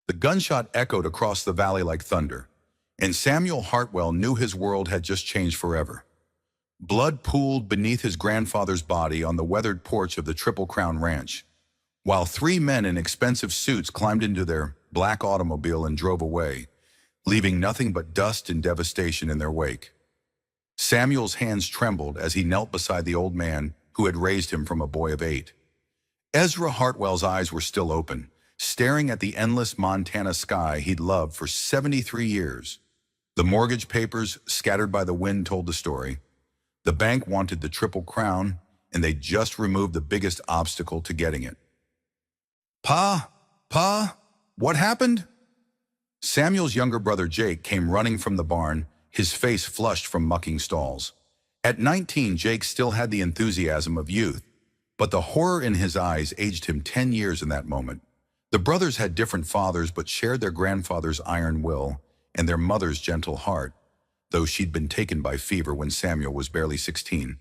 The gunshot echoed across the valley like thunder, and Samuel Hartwell knew his world had just changed forever. Blood pooled beneath his grandfather's body on the weathered porch of the Triple Crown Ranch, while three men in expensive suits climbed into their black automobile and drove away, leaving nothing but dust and devastation in their wake. Samuel's hands trembled as he knelt beside the old man who had raised him from a boy of 8. Ezra Hartwell's eyes were still open, staring at the endless Montana sky he'd loved for 73 years. The mortgage papers scattered by the wind told the story. The bank wanted the Triple Crown, and they just removed the biggest obstacle to getting it. Pa, what happened? Samuel's younger brother Jake came running from the barn, his face flushed from mucking stalls. At 19, Jake still had the enthusiasm of youth, but the horror in his eyes aged him 10 years in that moment. The brothers had different fathers but shared their grandfather's iron will and their mother's gentle heart, though she'd been taken by fever when Samuel was barely 16.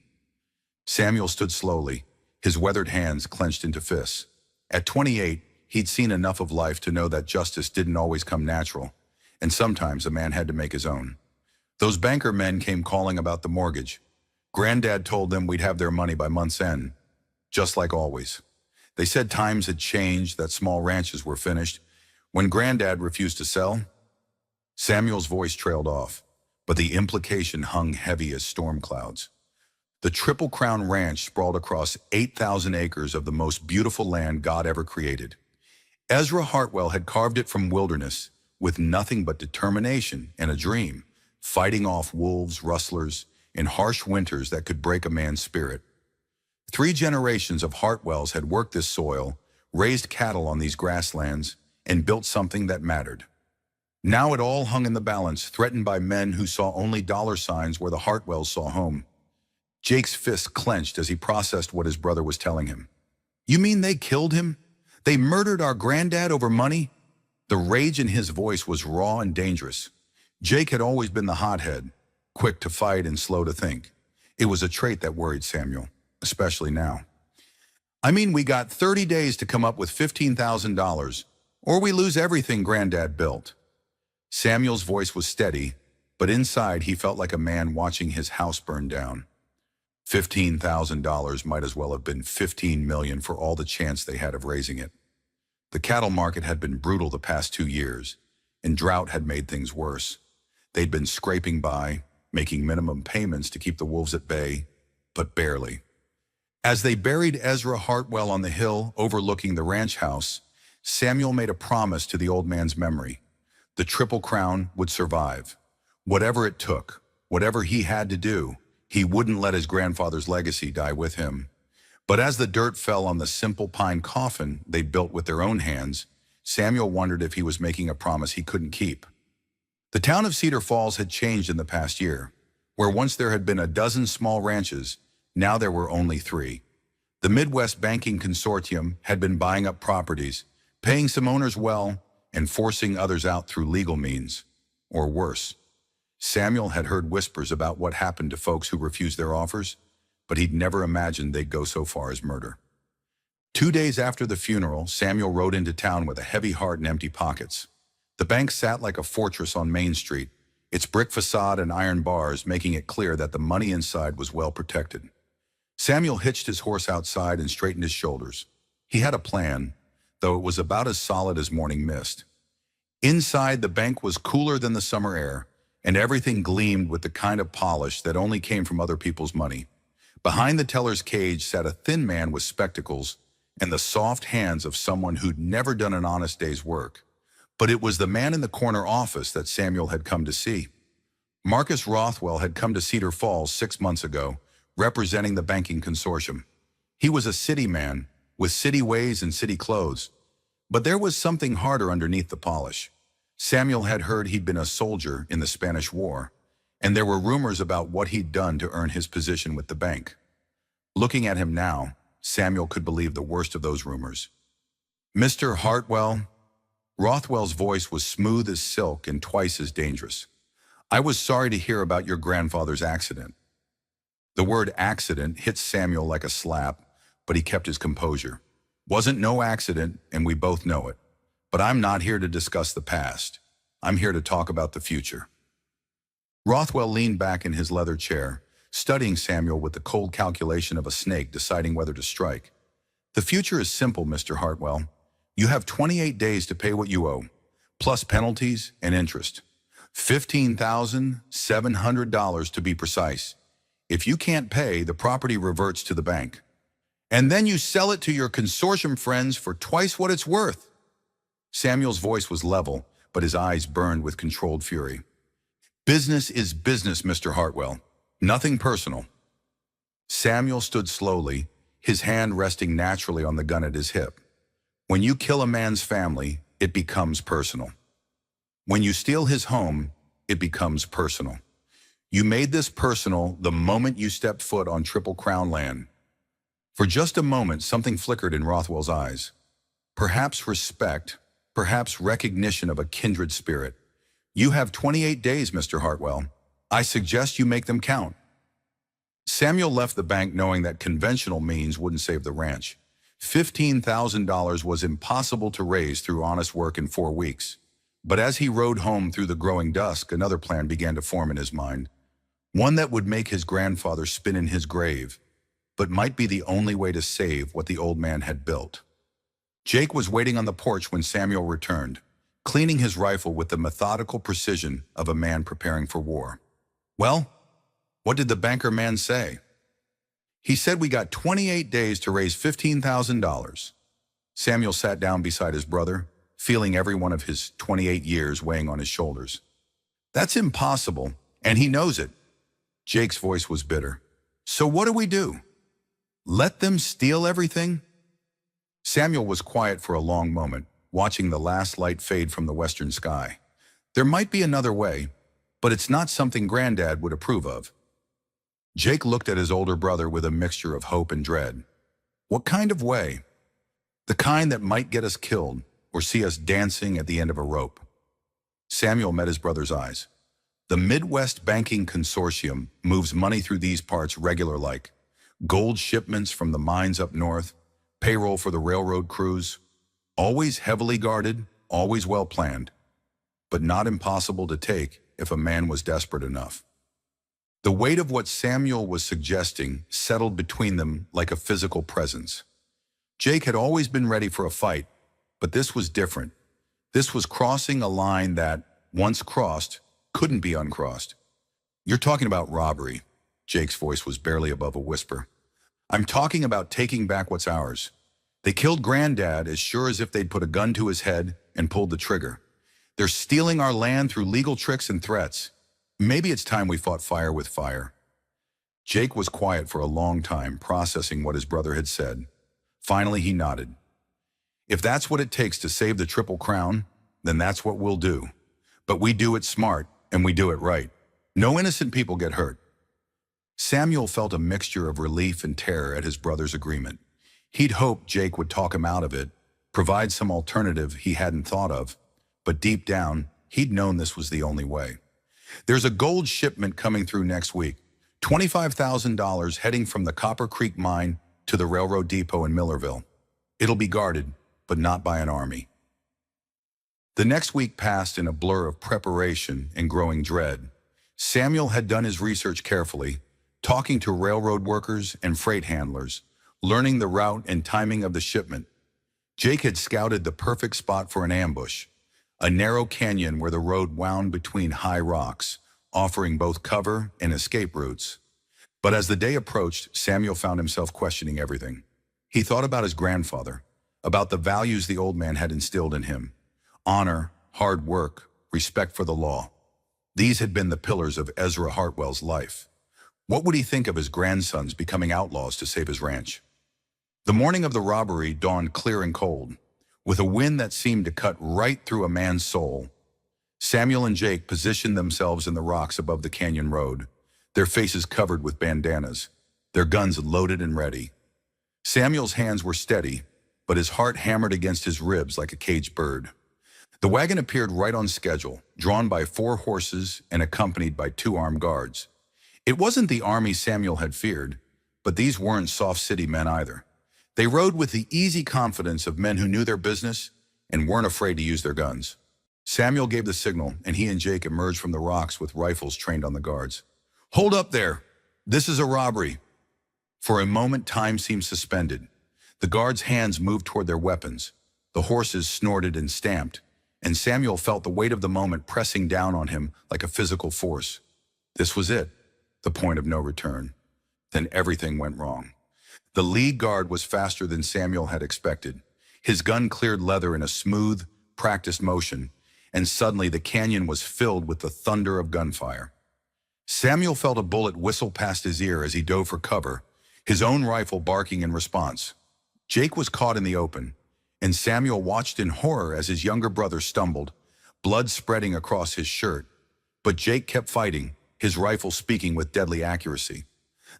Samuel stood slowly, his weathered hands clenched into fists. At 28, he'd seen enough of life to know that justice didn't always come natural, and sometimes a man had to make his own. Those banker men came calling about the mortgage. Granddad told them we'd have their money by month's end, just like always. They said times had changed, that small ranches were finished. When Granddad refused to sell, Samuel's voice trailed off, but the implication hung heavy as storm clouds. The Triple Crown Ranch sprawled across 8,000 acres of the most beautiful land God ever created. Ezra Hartwell had carved it from wilderness with nothing but determination and a dream, fighting off wolves, rustlers, and harsh winters that could break a man's spirit. 3 generations of Hartwells had worked this soil, raised cattle on these grasslands, and built something that mattered. Now it all hung in the balance, threatened by men who saw only dollar signs where the Hartwells saw home. Jake's fist clenched as he processed what his brother was telling him. "You mean they killed him? They murdered our granddad over money?" The rage in his voice was raw and dangerous. Jake had always been the hothead, quick to fight and slow to think. It was a trait that worried Samuel, especially now. "I mean, we got 30 days to come up with $15,000, or we lose everything Granddad built." Samuel's voice was steady, but inside he felt like a man watching his house burn down. $15,000 might as well have been $15 million for all the chance they had of raising it. The cattle market had been brutal the past 2 years, and drought had made things worse. They'd been scraping by, making minimum payments to keep the wolves at bay, but barely. As they buried Ezra Hartwell on the hill overlooking the ranch house, Samuel made a promise to the old man's memory. The Triple Crown would survive. Whatever it took, whatever he had to do, he wouldn't let his grandfather's legacy die with him. But as the dirt fell on the simple pine coffin they'd built with their own hands, Samuel wondered if he was making a promise he couldn't keep. The town of Cedar Falls had changed in the past year. Where once there had been a dozen small ranches, now there were only 3. The Midwest Banking Consortium had been buying up properties, paying some owners well, and forcing others out through legal means, or worse. Samuel had heard whispers about what happened to folks who refused their offers, but he'd never imagined they'd go so far as murder. 2 days after the funeral, Samuel rode into town with a heavy heart and empty pockets. The bank sat like a fortress on Main Street, its brick facade and iron bars making it clear that the money inside was well protected. Samuel hitched his horse outside and straightened his shoulders. He had a plan, though it was about as solid as morning mist. Inside, the bank was cooler than the summer air, and everything gleamed with the kind of polish that only came from other people's money. Behind the teller's cage sat a thin man with spectacles and the soft hands of someone who'd never done an honest day's work. But it was the man in the corner office that Samuel had come to see. Marcus Rothwell had come to Cedar Falls 6 months ago, representing the banking consortium. He was a city man, with city ways and city clothes. But there was something harder underneath the polish. Samuel had heard he'd been a soldier in the Spanish War, and there were rumors about what he'd done to earn his position with the bank. Looking at him now, Samuel could believe the worst of those rumors. "Mr. Hartwell," Rothwell's voice was smooth as silk and twice as dangerous. "I was sorry to hear about your grandfather's accident." The word accident hit Samuel like a slap, but he kept his composure. "Wasn't no accident, and we both know it. But I'm not here to discuss the past. I'm here to talk about the future. Rothwell leaned back in his leather chair, studying Samuel with the cold calculation of a snake deciding whether to strike. The future is simple, Mr. Hartwell. You have 28 days to pay what you owe, plus penalties and interest. $15,700 to be precise. If you can't pay, the property reverts to the bank. And then you sell it to your consortium friends for twice what it's worth. Samuel's voice was level, but his eyes burned with controlled fury. Business is business, Mr. Hartwell. Nothing personal. Samuel stood slowly, his hand resting naturally on the gun at his hip. When you kill a man's family, it becomes personal. When you steal his home, it becomes personal. You made this personal the moment you stepped foot on Triple Crown land. For just a moment, something flickered in Rothwell's eyes. Perhaps respect, perhaps recognition of a kindred spirit. You have 28 days, Mr. Hartwell. I suggest you make them count. Samuel left the bank knowing that conventional means wouldn't save the ranch. $15,000 was impossible to raise through honest work in 4 weeks. But as he rode home through the growing dusk, another plan began to form in his mind. One that would make his grandfather spin in his grave, but might be the only way to save what the old man had built. Jake was waiting on the porch when Samuel returned, cleaning his rifle with the methodical precision of a man preparing for war. Well, what did the banker man say? He said we got 28 days to raise $15,000. Samuel sat down beside his brother, feeling every one of his 28 years weighing on his shoulders. That's impossible, and he knows it. Jake's voice was bitter. So what do we do? Let them steal everything? Samuel was quiet for a long moment, watching the last light fade from the western sky. There might be another way, but it's not something Granddad would approve of. Jake looked at his older brother with a mixture of hope and dread. What kind of way? The kind that might get us killed or see us dancing at the end of a rope. Samuel met his brother's eyes. The Midwest Banking Consortium moves money through these parts regular like gold shipments from the mines up north, payroll for the railroad crews, always heavily guarded, always well planned, but not impossible to take if a man was desperate enough. The weight of what Samuel was suggesting settled between them like a physical presence. Jake had always been ready for a fight, but this was different. This was crossing a line that, once crossed, couldn't be uncrossed. You're talking about robbery. Jake's voice was barely above a whisper. I'm talking about taking back what's ours. They killed Granddad as sure as if they'd put a gun to his head and pulled the trigger. They're stealing our land through legal tricks and threats. Maybe it's time we fought fire with fire. Jake was quiet for a long time, processing what his brother had said. Finally, he nodded. If that's what it takes to save the Triple Crown, then that's what we'll do. But we do it smart, and we do it right. No innocent people get hurt. Samuel felt a mixture of relief and terror at his brother's agreement. He'd hoped Jake would talk him out of it, provide some alternative he hadn't thought of, but deep down, he'd known this was the only way. There's a gold shipment coming through next week, $25,000 heading from the Copper Creek mine to the railroad depot in Millerville. It'll be guarded, but not by an army. The next week passed in a blur of preparation and growing dread. Samuel had done his research carefully, talking to railroad workers and freight handlers, learning the route and timing of the shipment. Jake had scouted the perfect spot for an ambush, a narrow canyon where the road wound between high rocks, offering both cover and escape routes. But as the day approached, Samuel found himself questioning everything. He thought about his grandfather, about the values the old man had instilled in him. Honor, hard work, respect for the law. These had been the pillars of Ezra Hartwell's life. What would he think of his grandsons becoming outlaws to save his ranch? The morning of the robbery dawned clear and cold, with a wind that seemed to cut right through a man's soul. Samuel and Jake positioned themselves in the rocks above the canyon road, their faces covered with bandanas, their guns loaded and ready. Samuel's hands were steady, but his heart hammered against his ribs like a caged bird. The wagon appeared right on schedule, drawn by 4 horses and accompanied by 2 armed guards. It wasn't the army Samuel had feared, but these weren't soft city men either. They rode with the easy confidence of men who knew their business and weren't afraid to use their guns. Samuel gave the signal, and he and Jake emerged from the rocks with rifles trained on the guards. "Hold up there! This is a robbery!" For a moment, time seemed suspended. The guards' hands moved toward their weapons. The horses snorted and stamped, and Samuel felt the weight of the moment pressing down on him like a physical force. This was it, the point of no return. Then everything went wrong. The lead guard was faster than Samuel had expected. His gun cleared leather in a smooth, practiced motion, and suddenly the canyon was filled with the thunder of gunfire. Samuel felt a bullet whistle past his ear as he dove for cover, his own rifle barking in response. Jake was caught in the open, and Samuel watched in horror as his younger brother stumbled, blood spreading across his shirt. But Jake kept fighting, his rifle speaking with deadly accuracy.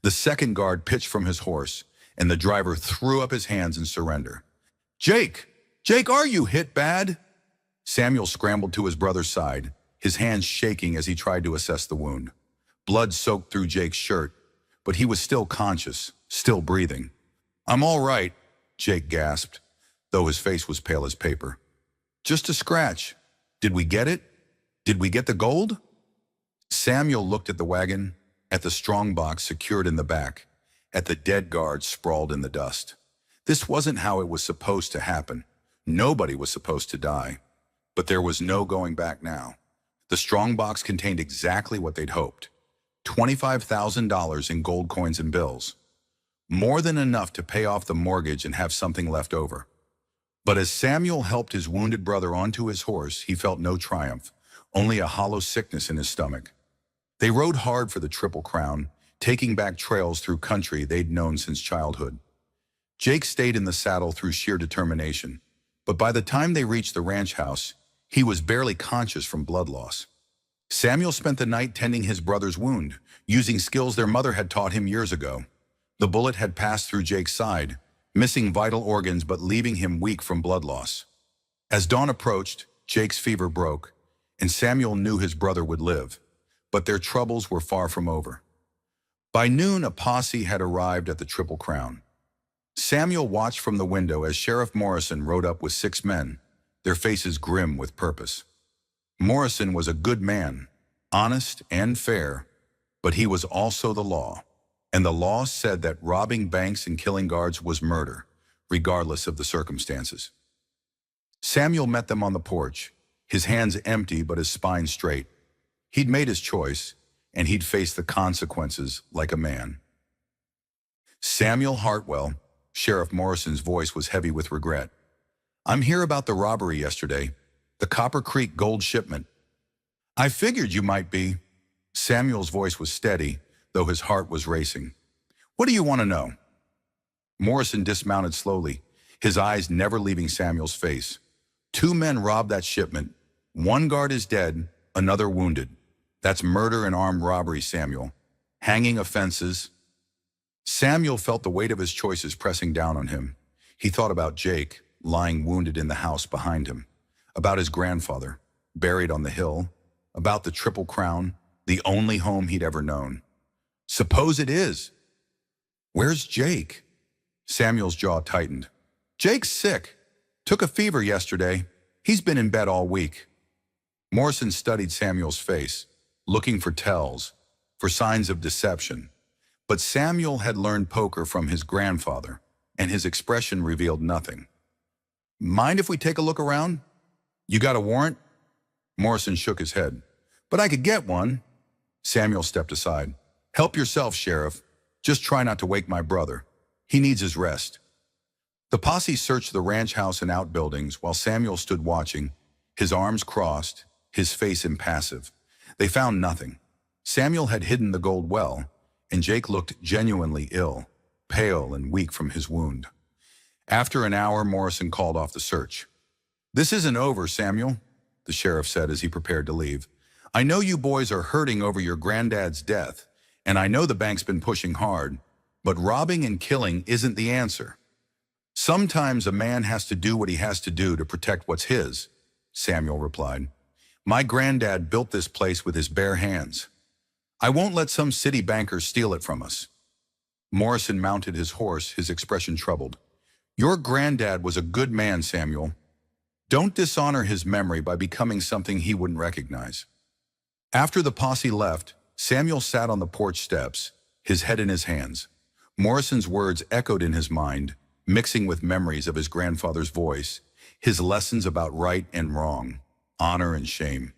The second guard pitched from his horse, and the driver threw up his hands in surrender. "Jake! Jake, are you hit bad?" Samuel scrambled to his brother's side, his hands shaking as he tried to assess the wound. Blood soaked through Jake's shirt, but he was still conscious, still breathing. "I'm all right," Jake gasped, though his face was pale as paper. "Just a scratch. Did we get it? Did we get the gold?" Samuel looked at the wagon, at the strong box secured in the back, at the dead guards sprawled in the dust. This wasn't how it was supposed to happen. Nobody was supposed to die. But there was no going back now. The strong box contained exactly what they'd hoped. $25,000 in gold coins and bills. More than enough to pay off the mortgage and have something left over. But as Samuel helped his wounded brother onto his horse, he felt no triumph, only a hollow sickness in his stomach. They rode hard for the Triple Crown, taking back trails through country they'd known since childhood. Jake stayed in the saddle through sheer determination, but by the time they reached the ranch house, he was barely conscious from blood loss. Samuel spent the night tending his brother's wound, using skills their mother had taught him years ago. The bullet had passed through Jake's side, missing vital organs but leaving him weak from blood loss. As dawn approached, Jake's fever broke, and Samuel knew his brother would live, but their troubles were far from over. By noon, a posse had arrived at the Triple Crown. Samuel watched from the window as Sheriff Morrison rode up with 6 men, their faces grim with purpose. Morrison was a good man, honest and fair, but he was also the law. And the law said that robbing banks and killing guards was murder, regardless of the circumstances. Samuel met them on the porch, his hands empty but his spine straight. He'd made his choice, and he'd face the consequences like a man. "Samuel Hartwell," Sheriff Morrison's voice was heavy with regret. "I'm here about the robbery yesterday, the Copper Creek gold shipment." "I figured you might be." Samuel's voice was steady, though his heart was racing. "What do you want to know?" Morrison dismounted slowly, his eyes never leaving Samuel's face. 2 men robbed that shipment. 1 guard is dead, another wounded. That's murder and armed robbery, Samuel. Hanging offenses. Samuel felt the weight of his choices pressing down on him. He thought about Jake, lying wounded in the house behind him, about his grandfather, buried on the hill, about the Triple Crown, the only home he'd ever known. Suppose it is. Where's Jake? Samuel's jaw tightened. Jake's sick. Took a fever yesterday. He's been in bed all week. Morrison studied Samuel's face, looking for tells, for signs of deception. But Samuel had learned poker from his grandfather, and his expression revealed nothing. Mind if we take a look around? You got a warrant? Morrison shook his head. But I could get one. Samuel stepped aside. Help yourself, Sheriff. Just try not to wake my brother. He needs his rest. The posse searched the ranch house and outbuildings while Samuel stood watching, his arms crossed, his face impassive. They found nothing. Samuel had hidden the gold well, and Jake looked genuinely ill, pale and weak from his wound. After an hour, Morrison called off the search. This isn't over, Samuel, the sheriff said as he prepared to leave. I know you boys are hurting over your granddad's death, and I know the bank's been pushing hard, but robbing and killing isn't the answer. Sometimes a man has to do what he has to do to protect what's his, Samuel replied. My granddad built this place with his bare hands. I won't let some city banker steal it from us. Morrison mounted his horse, his expression troubled. Your granddad was a good man, Samuel. Don't dishonor his memory by becoming something he wouldn't recognize. After the posse left, Samuel sat on the porch steps, his head in his hands. Morrison's words echoed in his mind, mixing with memories of his grandfather's voice, his lessons about right and wrong, honor and shame.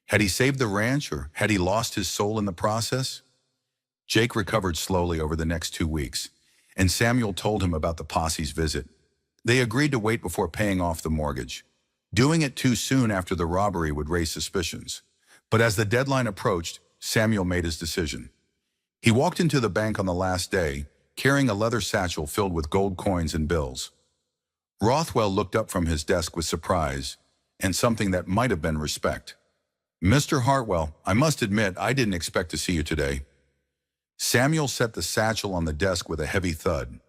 Had he saved the ranch, or had he lost his soul in the process? Jake recovered slowly over the next 2 weeks, and Samuel told him about the posse's visit. They agreed to wait before paying off the mortgage. Doing it too soon after the robbery would raise suspicions. But as the deadline approached, Samuel made his decision. He walked into the bank on the last day, carrying a leather satchel filled with gold coins and bills. Rothwell looked up from his desk with surprise and something that might have been respect. "Mr. Hartwell, I must admit I didn't expect to see you today." Samuel set the satchel on the desk with a heavy thud.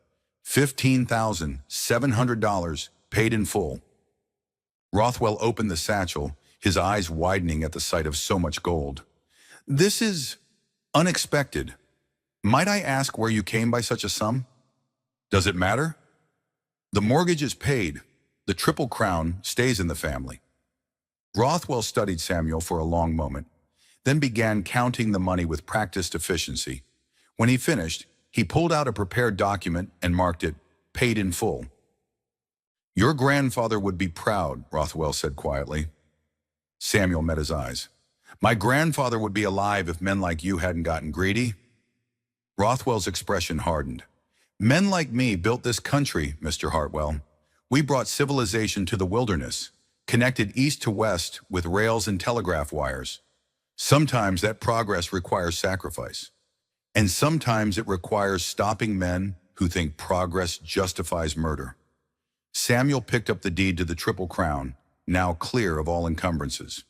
$15,700, paid in full. Rothwell opened the satchel, his eyes widening at the sight of so much gold. "This is unexpected. Might I ask where you came by such a sum?" "Does it matter?" "The mortgage is paid. The Triple Crown stays in the family." Rothwell studied Samuel for a long moment, then began counting the money with practiced efficiency. When he finished, he pulled out a prepared document and marked it, "Paid in full." "Your grandfather would be proud," Rothwell said quietly. Samuel met his eyes. "My grandfather would be alive if men like you hadn't gotten greedy." Rothwell's expression hardened. "Men like me built this country, Mr. Hartwell. We brought civilization to the wilderness, connected east to west with rails and telegraph wires. Sometimes that progress requires sacrifice. And sometimes it requires stopping men who think progress justifies murder." Samuel picked up the deed to the Triple Crown, now clear of all encumbrances.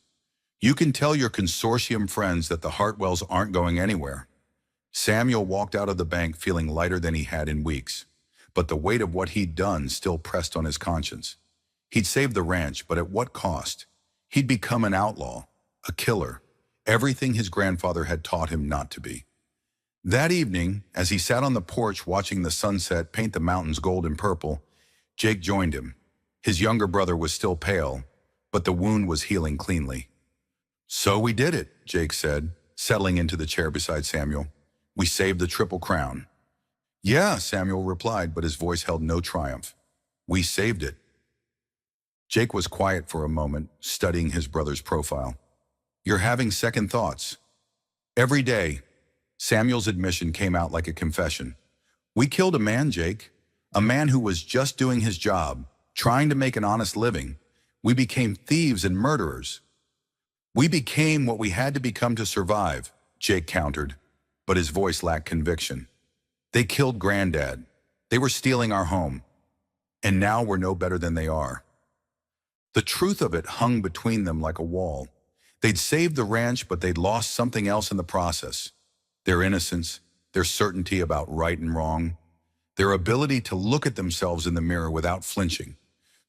"You can tell your consortium friends that the Hartwells aren't going anywhere." Samuel walked out of the bank feeling lighter than he had in weeks, but the weight of what he'd done still pressed on his conscience. He'd saved the ranch, but at what cost? He'd become an outlaw, a killer, everything his grandfather had taught him not to be. That evening, as he sat on the porch watching the sunset paint the mountains gold and purple, Jake joined him. His younger brother was still pale, but the wound was healing cleanly. "So we did it," Jake said, settling into the chair beside Samuel. "We saved the Triple Crown." "Yeah," Samuel replied, but his voice held no triumph. "We saved it." Jake was quiet for a moment, studying his brother's profile. "You're having second thoughts." "Every day." Samuel's admission came out like a confession. "We killed a man, Jake. A man who was just doing his job, trying to make an honest living. We became thieves and murderers." "We became what we had to become to survive," Jake countered, but his voice lacked conviction. "They killed Granddad. They were stealing our home. And now we're no better than they are." The truth of it hung between them like a wall. They'd saved the ranch, but they'd lost something else in the process. Their innocence, their certainty about right and wrong, their ability to look at themselves in the mirror without flinching.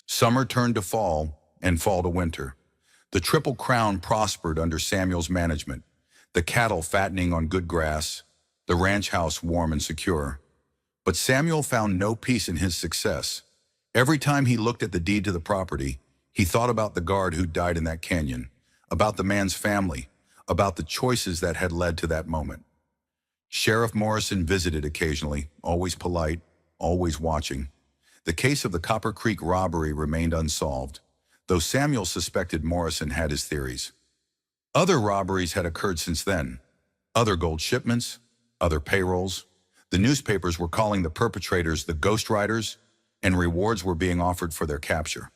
Summer turned to fall, and fall to winter. The Triple Crown prospered under Samuel's management, the cattle fattening on good grass, the ranch house warm and secure. But Samuel found no peace in his success. Every time he looked at the deed to the property, he thought about the guard who died in that canyon, about the man's family, about the choices that had led to that moment. Sheriff Morrison visited occasionally, always polite, always watching. The case of the Copper Creek robbery remained unsolved, though Samuel suspected Morrison had his theories. Other robberies had occurred since then. Other gold shipments, other payrolls. The newspapers were calling the perpetrators the Ghost Riders, and rewards were being offered for their capture.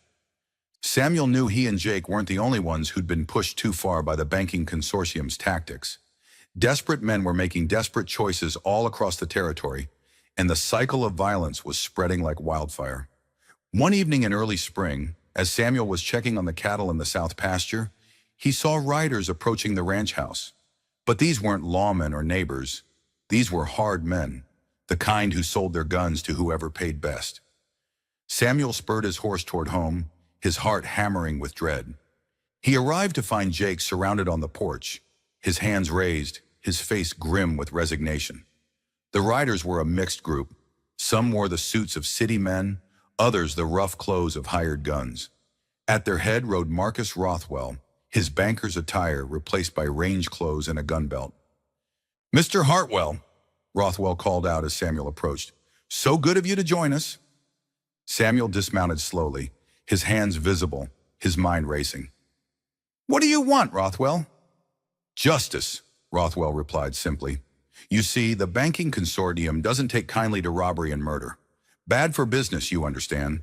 Samuel knew he and Jake weren't the only ones who'd been pushed too far by the banking consortium's tactics. Desperate men were making desperate choices all across the territory, and the cycle of violence was spreading like wildfire. One evening in early spring, as Samuel was checking on the cattle in the south pasture, he saw riders approaching the ranch house. But these weren't lawmen or neighbors. These were hard men, the kind who sold their guns to whoever paid best. Samuel spurred his horse toward home, his heart hammering with dread. He arrived to find Jake surrounded on the porch, his hands raised, his face grim with resignation. The riders were a mixed group. Some wore the suits of city men, others the rough clothes of hired guns. At their head rode Marcus Rothwell, his banker's attire replaced by range clothes and a gun belt. "Mr. Hartwell," Rothwell called out as Samuel approached. "So good of you to join us." Samuel dismounted slowly, his hands visible, his mind racing. "What do you want, Rothwell?" "Justice," Rothwell replied simply. "You see, the banking consortium doesn't take kindly to robbery and murder. Bad for business, you understand.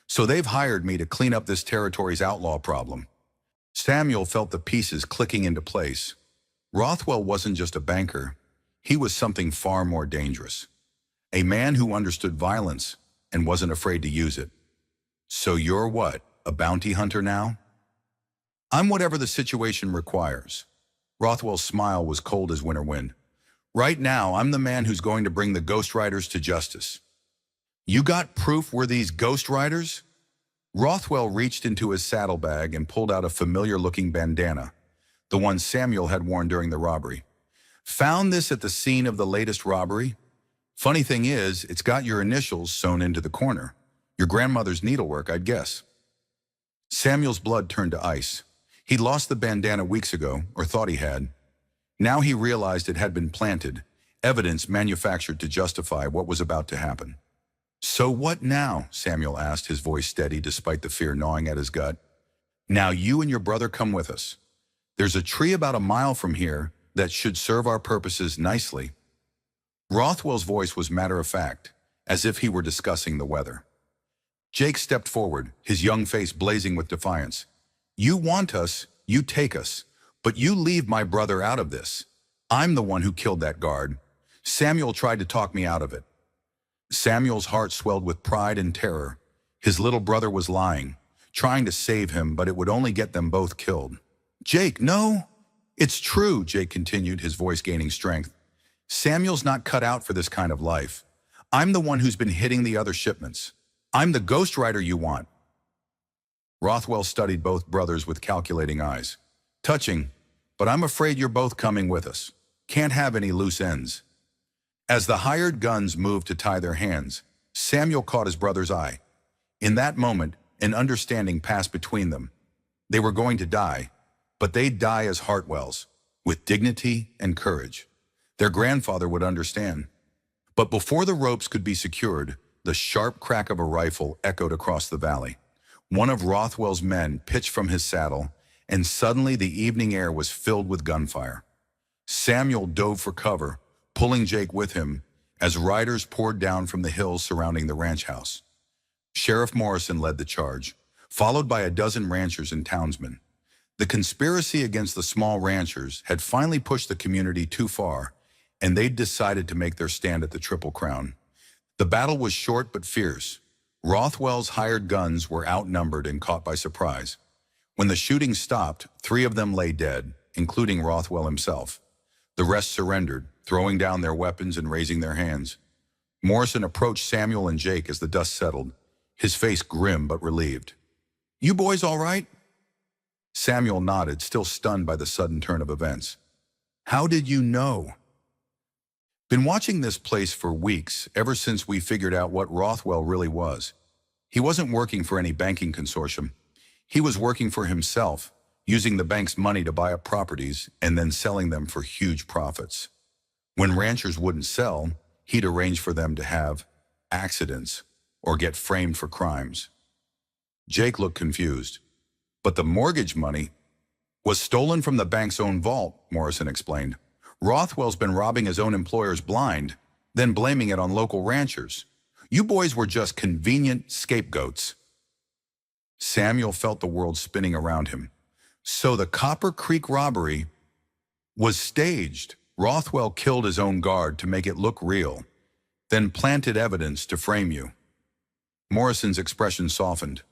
So they've hired me to clean up this territory's outlaw problem." Samuel felt the pieces clicking into place. Rothwell wasn't just a banker. He was something far more dangerous. A man who understood violence and wasn't afraid to use it. "So you're what, a bounty hunter now?" "I'm whatever the situation requires." Rothwell's smile was cold as winter wind. "Right now, I'm the man who's going to bring the ghostwriters to justice." "You got proof we're these ghostwriters?" Rothwell reached into his saddlebag and pulled out a familiar-looking bandana, the one Samuel had worn during the robbery. "Found this at the scene of the latest robbery. Funny thing is, it's got your initials sewn into the corner. Your grandmother's needlework, I'd guess." Samuel's blood turned to ice. He'd lost the bandana weeks ago, or thought he had. Now he realized it had been planted, evidence manufactured to justify what was about to happen. "So what now?" Samuel asked, his voice steady despite the fear gnawing at his gut. "Now you and your brother come with us. There's a tree about a mile from here that should serve our purposes nicely." Rothwell's voice was matter-of-fact, as if he were discussing the weather. Jake stepped forward, his young face blazing with defiance. "You want us, you take us, but you leave my brother out of this. I'm the one who killed that guard. Samuel tried to talk me out of it." Samuel's heart swelled with pride and terror. His little brother was lying, trying to save him, but it would only get them both killed. "Jake, no!" "It's true," Jake continued, his voice gaining strength. "Samuel's not cut out for this kind of life. I'm the one who's been hitting the other shipments. I'm the ghostwriter you want." Rothwell studied both brothers with calculating eyes. "Touching, but I'm afraid you're both coming with us. Can't have any loose ends." As the hired guns moved to tie their hands, Samuel caught his brother's eye. In that moment, an understanding passed between them. They were going to die, but they'd die as Hartwells, with dignity and courage. Their grandfather would understand. But before the ropes could be secured, the sharp crack of a rifle echoed across the valley. One of Rothwell's men pitched from his saddle, and suddenly the evening air was filled with gunfire. Samuel dove for cover, pulling Jake with him, as riders poured down from the hills surrounding the ranch house. Sheriff Morrison led the charge, followed by a dozen ranchers and townsmen. The conspiracy against the small ranchers had finally pushed the community too far, and they'd decided to make their stand at the Triple Crown. The battle was short but fierce. Rothwell's hired guns were outnumbered and caught by surprise. When the shooting stopped, 3 of them lay dead, including Rothwell himself. The rest surrendered, throwing down their weapons and raising their hands. Morrison approached Samuel and Jake as the dust settled, his face grim but relieved. "You boys all right?" Samuel nodded, still stunned by the sudden turn of events. "How did you know?" "Been watching this place for weeks, ever since we figured out what Rothwell really was. He wasn't working for any banking consortium. He was working for himself, using the bank's money to buy up properties and then selling them for huge profits. When ranchers wouldn't sell, he'd arrange for them to have accidents or get framed for crimes." Jake looked confused. "But the mortgage money was stolen from the bank's own vault," Morrison explained. "Rothwell's been robbing his own employers blind, then blaming it on local ranchers. You boys were just convenient scapegoats." Samuel felt the world spinning around him. So the Copper Creek robbery was staged. Rothwell killed his own guard to make it look real, then planted evidence to frame you. Morrison's expression softened.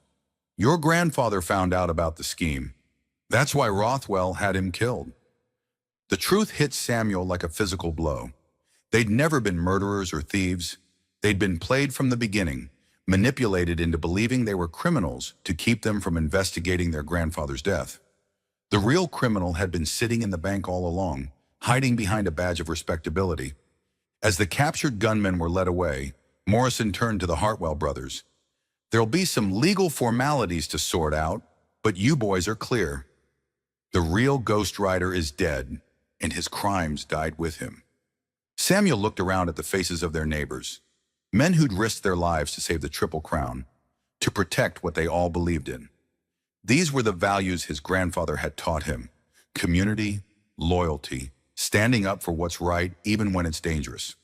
"Your grandfather found out about the scheme. That's why Rothwell had him killed." The truth hit Samuel like a physical blow. They'd never been murderers or thieves. They'd been played from the beginning, manipulated into believing they were criminals to keep them from investigating their grandfather's death. The real criminal had been sitting in the bank all along, hiding behind a badge of respectability. As the captured gunmen were led away, Morrison turned to the Hartwell brothers. "There'll be some legal formalities to sort out, But you boys are clear. The real Ghost Rider is dead, and his crimes died with him. Samuel looked around at the faces of their neighbors, men who'd risked their lives to save the Triple Crown, to protect what they all believed in. These were the values his grandfather had taught him: community, loyalty, standing up for what's right even when it's dangerous.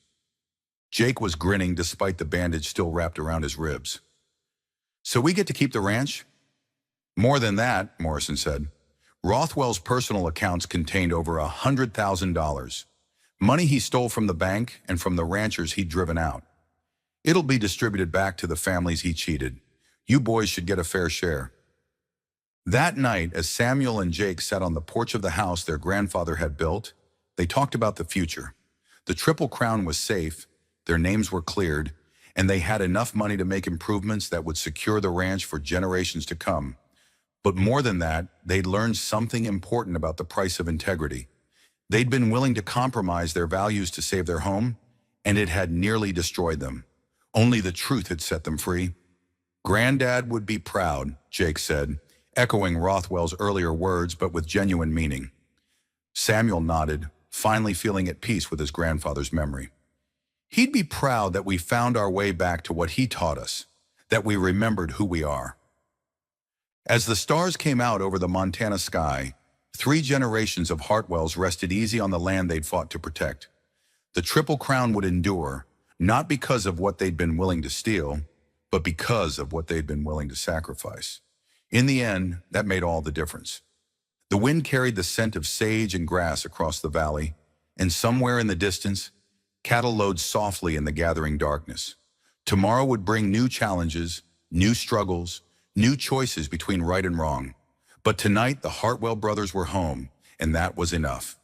Jake was grinning despite the bandage still wrapped around his ribs. "So we get to keep the ranch?" "More than that," Morrison said. "Rothwell's personal accounts contained over $100,000. Money he stole from the bank and from the ranchers he'd driven out. It'll be distributed back to the families he cheated. You boys should get a fair share." That night, as Samuel and Jake sat on the porch of the house their grandfather had built, they talked about the future. The Triple Crown was safe, their names were cleared, and they had enough money to make improvements that would secure the ranch for generations to come. But more than that, they'd learned something important about the price of integrity. They'd been willing to compromise their values to save their home, and it had nearly destroyed them. Only the truth had set them free. "Granddad would be proud," Jake said, echoing Rothwell's earlier words but with genuine meaning. Samuel nodded, finally feeling at peace with his grandfather's memory. "He'd be proud that we found our way back to what he taught us, that we remembered who we are." As the stars came out over the Montana sky, 3 generations of Hartwells rested easy on the land they'd fought to protect. The Triple Crown would endure, not because of what they'd been willing to steal, but because of what they'd been willing to sacrifice. In the end, that made all the difference. The wind carried the scent of sage and grass across the valley, and somewhere in the distance, cattle lowed softly in the gathering darkness. Tomorrow would bring new challenges, new struggles, new choices between right and wrong. But tonight, the Hartwell brothers were home, and that was enough.